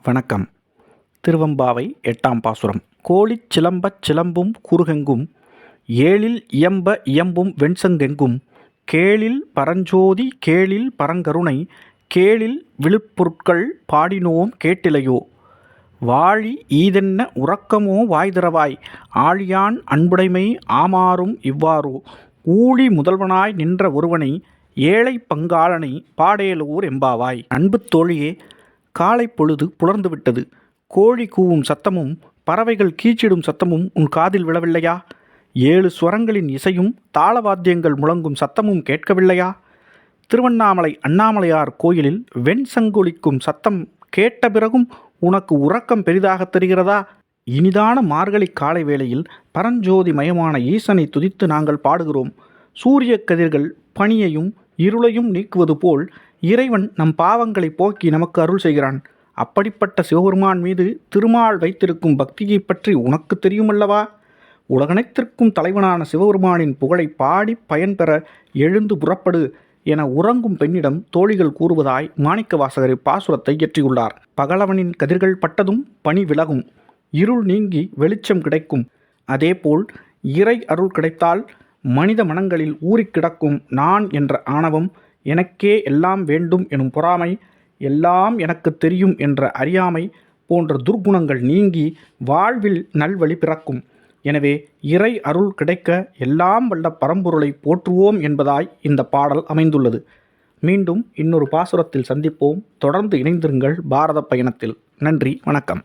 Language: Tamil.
வணக்கம். திருவெம்பாவை 8ஆம் பாசுரம். கோழிச் சிலம்பச் சிலம்பும் குருகெங்கும் ஏழில் இயம்ப இயம்பும் வெண்சங்கெங்கும் கேழில் பரஞ்சோதி கேழில் பரங்கருணை கேழில் விழுப்பொருட்கள் பாடினோம் கேட்டிலையோ வாழி ஈதென்ன உறக்கமோ வாய்திறவாய் ஆழியான் அன்புடைமை ஆமாறும் இவ்வாறோ ஊழி முதல்வனாய் நின்ற ஒருவனை ஏழை பங்காளனை பாடேலோர் எம்பாவாய். அன்பு தோழியே, காலை பொழுது புலர்ந்துவிட்டது. கோழி கூவும் சத்தமும் பறவைகள் கீச்சிடும் சத்தமும் உன் காதில் விழவில்லையா? 7 ஸ்வரங்களின் இசையும் தாளவாத்தியங்கள் முழங்கும் சத்தமும் கேட்கவில்லையா? திருவண்ணாமலை அண்ணாமலையார் கோயிலில் வெண்சங்கொலிக்கும் சத்தம் கேட்ட பிறகும் உனக்கு உறக்கம் பெரிதாக தெரிகிறதா? இனிதான மார்கழி காலை வேளையில் பரஞ்சோதி மயமான ஈசனை துதித்து நாங்கள் பாடுகிறோம். சூரிய கதிர்கள் பனியையும் இருளையும் நீக்குவது போல் இறைவன் நம் பாவங்களை போக்கி நமக்கு அருள் செய்கிறான். அப்படிப்பட்ட சிவபெருமான் மீது திருமால் வைத்திருக்கும் பக்தியை பற்றி உனக்கு தெரியுமல்லவா? உலகனைத்திற்கும் தலைவனான சிவபெருமானின் புகழை பாடி பயன்பெற எழுந்து புறப்படு என உறங்கும் பெண்ணிடம் தோழிகள் கூறுவதாய் மாணிக்கவாசகர் பாசுரத்தை இயற்றியுள்ளார். பகலவனின் கதிர்கள் பட்டதும் பனி விலகும், இருள் நீங்கி வெளிச்சம் கிடைக்கும். அதேபோல் இறை அருள் கிடைத்தால் மனித மனங்களில் ஊறிக் கிடக்கும் நான் என்ற ஆணவம், எனக்கே எல்லாம் வேண்டும் எனும் பொறாமை, எல்லாம் எனக்கு தெரியும் என்ற அறியாமை போன்ற துர்க்குணங்கள் நீங்கி வாழ்வில் நல்வழி பிறக்கும். எனவே இறை அருள் கிடைக்க எல்லாம் வல்ல பரம்பொருளை போற்றுவோம் என்பதாய் இந்த பாடல் அமைந்துள்ளது. மீண்டும் இன்னொரு பாசுரத்தில் சந்திப்போம். தொடர்ந்து இணைந்திருங்கள் பாரத பயணத்தில். நன்றி, வணக்கம்.